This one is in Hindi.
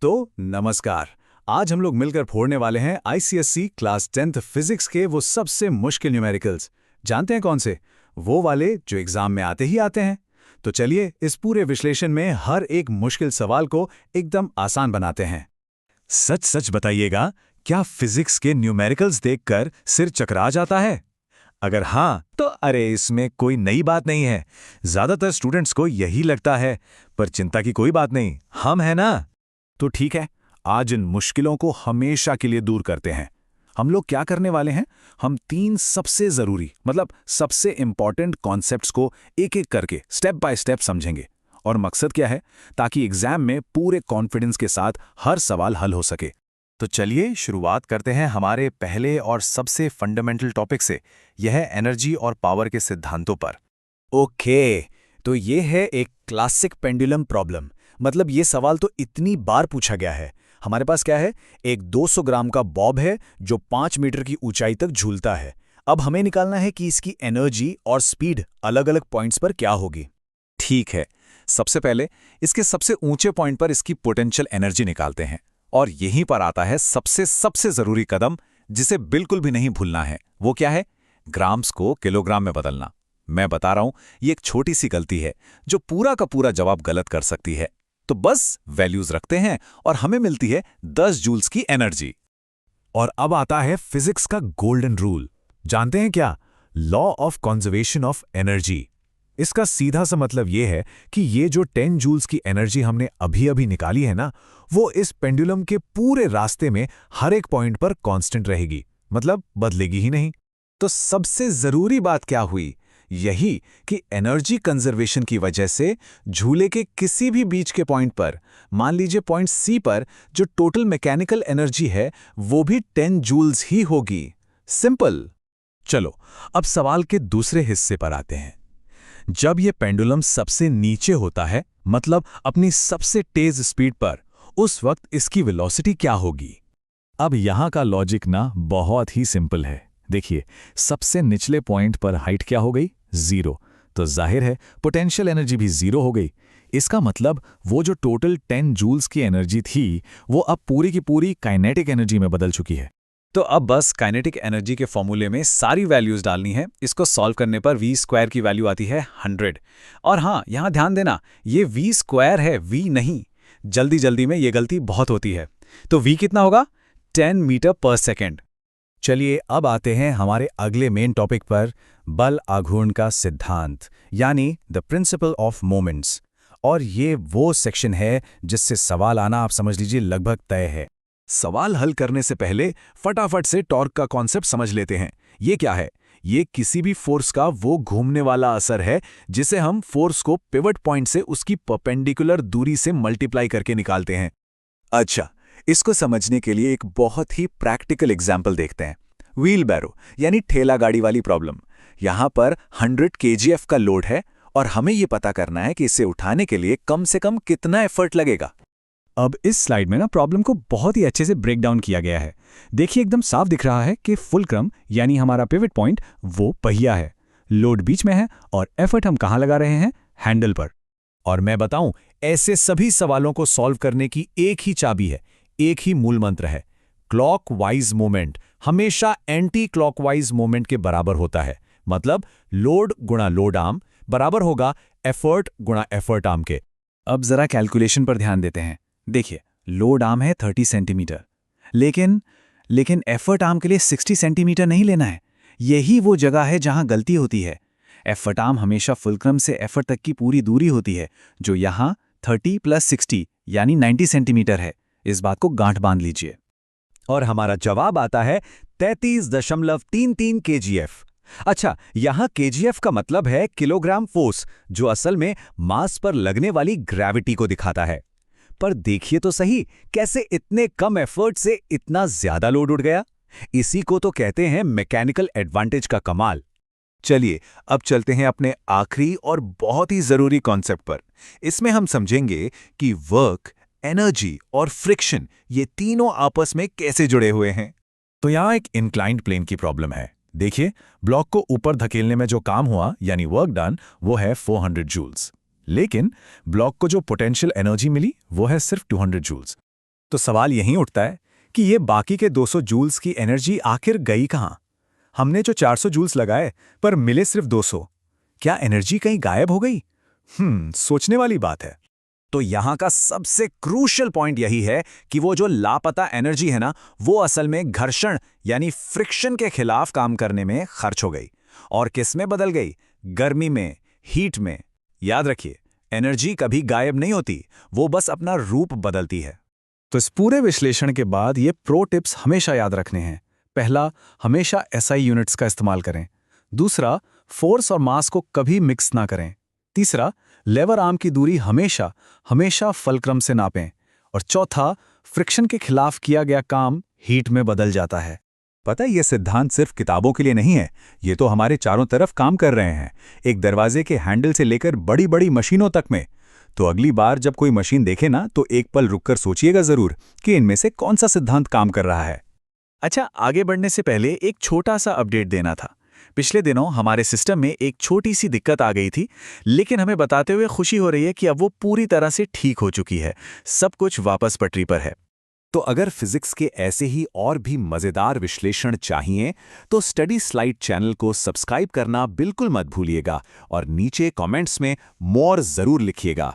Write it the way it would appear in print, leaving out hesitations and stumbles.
तो नमस्कार। आज हम लोग मिलकर फोड़ने वाले हैं आईसीएसई क्लास 10th फिजिक्स के वो सबसे मुश्किल न्यूमेरिकल्स। जानते हैं कौन से? वो वाले जो एग्जाम में आते ही आते हैं। तो चलिए इस पूरे विश्लेषण में हर एक मुश्किल सवाल को एकदम आसान बनाते हैं। सच सच बताइएगा, क्या फिजिक्स के न्यूमेरिकल्स देखकर सिर चकरा जाता है? अगर हाँ, तो अरे इसमें कोई नई बात नहीं है। ज्यादातर स्टूडेंट्स को यही लगता है, पर चिंता की कोई बात नहीं, हम हैं ना। तो ठीक है, आज इन मुश्किलों को हमेशा के लिए दूर करते हैं। हम लोग क्या करने वाले हैं? हम 3 सबसे जरूरी सबसे इंपॉर्टेंट कॉन्सेप्ट्स को एक एक करके स्टेप बाय स्टेप समझेंगे। और मकसद क्या है? ताकि एग्जाम में पूरे कॉन्फिडेंस के साथ हर सवाल हल हो सके। तो चलिए शुरुआत करते हैं हमारे पहले और सबसे फंडामेंटल टॉपिक से। यह है एनर्जी और पावर के सिद्धांतों पर। ओके, तो ये है एक क्लासिक पेंडुलम प्रॉब्लम। मतलब ये सवाल तो इतनी बार पूछा गया है। हमारे पास क्या है? एक 200 ग्राम का बॉब है जो 5 मीटर की ऊंचाई तक झूलता है। अब हमें निकालना है कि इसकी एनर्जी और स्पीड अलग अलग पॉइंट्स पर क्या होगी। ठीक है, सबसे पहले इसके सबसे ऊंचे पॉइंट पर इसकी पोटेंशियल एनर्जी निकालते हैं। और यहीं पर आता है सबसे सबसे जरूरी कदम, जिसे बिल्कुल भी नहीं भूलना है। वो क्या है? ग्राम्स को किलोग्राम में बदलना। मैं बता रहा हूं, ये एक छोटी सी गलती है जो पूरा का पूरा जवाब गलत कर सकती है। तो बस वैल्यूज रखते हैं और हमें मिलती है 10 जूल्स की एनर्जी। और अब आता है फिजिक्स का गोल्डन रूल। जानते हैं क्या? Law of conservation of energy. इसका सीधा सा मतलब ये है कि ये जो 10 जूल्स की एनर्जी हमने अभी अभी निकाली है ना, वो इस पेंडुलम के पूरे रास्ते में हर एक पॉइंट पर कांस्टेंट रहेगी, मतलब बदलेगी ही नहीं। तो सबसे जरूरी बात क्या हुई? यही कि एनर्जी कंजर्वेशन की वजह से झूले के किसी भी बीच के पॉइंट पर, मान लीजिए पॉइंट सी पर, जो टोटल मैकेनिकल एनर्जी है वो भी 10 जूल्स ही होगी। सिंपल। चलो अब सवाल के दूसरे हिस्से पर आते हैं। जब ये पेंडुलम सबसे नीचे होता है, मतलब अपनी सबसे तेज स्पीड पर, उस वक्त इसकी वेलोसिटी क्या होगी? अब यहां का लॉजिक ना बहुत ही सिंपल है। देखिए, सबसे निचले पॉइंट पर हाइट क्या हो गई? 0। तो जाहिर है पोटेंशियल एनर्जी भी 0 हो गई। इसका मतलब वो जो टोटल 10 जूल्स की एनर्जी थी, वो अब पूरी की पूरी काइनेटिक एनर्जी में बदल चुकी है। तो अब बस काइनेटिक एनर्जी के फॉर्मूले में सारी वैल्यूज डालनी है। इसको सॉल्व करने पर v² की वैल्यू आती है 100। और हाँ, यहां ध्यान देना, ये v² है, v नहीं। जल्दी जल्दी में ये गलती बहुत होती है। तो v कितना होगा? 10 मीटर पर सेकेंड। चलिए अब आते हैं हमारे अगले मेन टॉपिक पर, बल आघूर्ण का सिद्धांत, यानी द प्रिंसिपल ऑफ मोमेंट्स। और ये वो सेक्शन है जिससे सवाल आना आप समझ लीजिए लगभग तय है। सवाल हल करने से पहले फटाफट से टॉर्क का कॉन्सेप्ट समझ लेते हैं। ये क्या है? ये किसी भी फोर्स का वो घूमने वाला असर है जिसे हम फोर्स को पिवट पॉइंट से उसकी परपेंडिकुलर दूरी से मल्टीप्लाई करके निकालते हैं। अच्छा, इसको समझने के लिए एक बहुत ही प्रैक्टिकल एग्जाम्पल देखते हैं। व्हील बैरो यानी ठेला गाड़ी वाली प्रॉब्लम। यहां पर 100 kgf का लोड है और हमें यह पता करना है कि इसे उठाने के लिए कम से कम कितना एफर्ट लगेगा। अब इस स्लाइड में ना प्रॉब्लम को बहुत ही अच्छे से ब्रेक डाउन किया गया है। देखिए, एकदम साफ दिख रहा है कि फुलक्रम यानी हमारा पिवट पॉइंट वो पहिया है, लोड बीच में है और एफर्ट हम कहां लगा रहे हैं? हैंडल पर। और मैं बताऊं, ऐसे सभी सवालों को सॉल्व करने की एक ही चाबी है, एक ही मूल मंत्र है। क्लॉकवाइज मोमेंट हमेशा एंटी क्लॉकवाइज मोमेंट के बराबर होता है। मतलब लोड गुणा लोड आर्म बराबर होगा एफर्ट गुणा एफर्ट आर्म के। अब जरा कैलकुलेशन पर ध्यान देते हैं। देखिए, लोड आर्म है 30 सेंटीमीटर, लेकिन एफर्ट आर्म के लिए 60 सेंटीमीटर नहीं लेना है। यही वो जगह है जहां गलती होती है। एफर्ट आर्म हमेशा फुलक्रम से एफर्ट तक की पूरी दूरी होती है, जो यहां 30 + 60 यानी 90 सेंटीमीटर है। इस बात को गांठ बांध लीजिए। और हमारा जवाब आता है 33.33 kgf। अच्छा, यहां kgf का मतलब है किलोग्राम फोर्स, जो असल में मास पर लगने वाली ग्रेविटी को दिखाता है। पर देखिए तो सही, कैसे इतने कम एफर्ट से इतना ज्यादा लोड उठ गया। इसी को तो कहते हैं मैकेनिकल एडवांटेज का कमाल। चलिए अब चलते हैं अपने आखिरी और बहुत ही जरूरी कॉन्सेप्ट पर। इसमें हम समझेंगे कि वर्क, एनर्जी और फ्रिक्शन ये तीनों आपस में कैसे जुड़े हुए हैं। तो यहां एक इंक्लाइंड प्लेन की प्रॉब्लम है। देखिए, ब्लॉक को ऊपर धकेलने में जो काम हुआ यानी वर्क डन, वो है 400 जूल्स। लेकिन ब्लॉक को जो पोटेंशियल एनर्जी मिली वो है सिर्फ 200 जूल्स। तो सवाल यहीं उठता है कि ये बाकी के 200 जूल्स की एनर्जी आखिर गई कहाँ? हमने जो 400 जूल्स लगाए पर मिले सिर्फ 200। क्या एनर्जी कहीं गायब हो गई? सोचने वाली बात है। तो यहाँ का सबसे क्रूशियल पॉइंट यही है कि वो जो लापता एनर्जी है ना, वो असल में घर्षण यानी फ्रिक्शन के खिलाफ काम करने में खर्च हो गई। और किस में बदल गई? गर्मी में, हीट में। याद रखिए, एनर्जी कभी गायब नहीं होती, वो बस अपना रूप बदलती है। तो इस पूरे विश्लेषण के बाद ये प्रो टिप्स हमेशा याद रखने हैं। पहला, हमेशा एसआई यूनिट्स का इस्तेमाल करें। दूसरा, फोर्स और मास को कभी मिक्स ना करें। तीसरा, लेवर आर्म की दूरी हमेशा हमेशा फलक्रम से नापें। और चौथा, फ्रिक्शन के खिलाफ किया गया काम हीट में बदल जाता है। पता है, ये सिद्धांत सिर्फ किताबों के लिए नहीं है, ये तो हमारे चारों तरफ काम कर रहे हैं, एक दरवाजे के हैंडल से लेकर बड़ी बड़ी मशीनों तक में। तो अगली बार जब कोई मशीन देखे ना, तो एक पल रुककर सोचिएगा जरूर कि इनमें से कौन सा सिद्धांत काम कर रहा है। अच्छा, आगे बढ़ने से पहले एक छोटा सा अपडेट देना था। पिछले दिनों हमारे सिस्टम में एक छोटी सी दिक्कत आ गई थी, लेकिन हमें बताते हुए खुशी हो रही है कि अब वो पूरी तरह से ठीक हो चुकी है। सब कुछ वापस पटरी पर है। तो अगर फिजिक्स के ऐसे ही और भी मजेदार विश्लेषण चाहिए तो स्टडी स्लाइड चैनल को सब्सक्राइब करना बिल्कुल मत भूलिएगा और नीचे कमेंट्स में मोर जरूर लिखिएगा।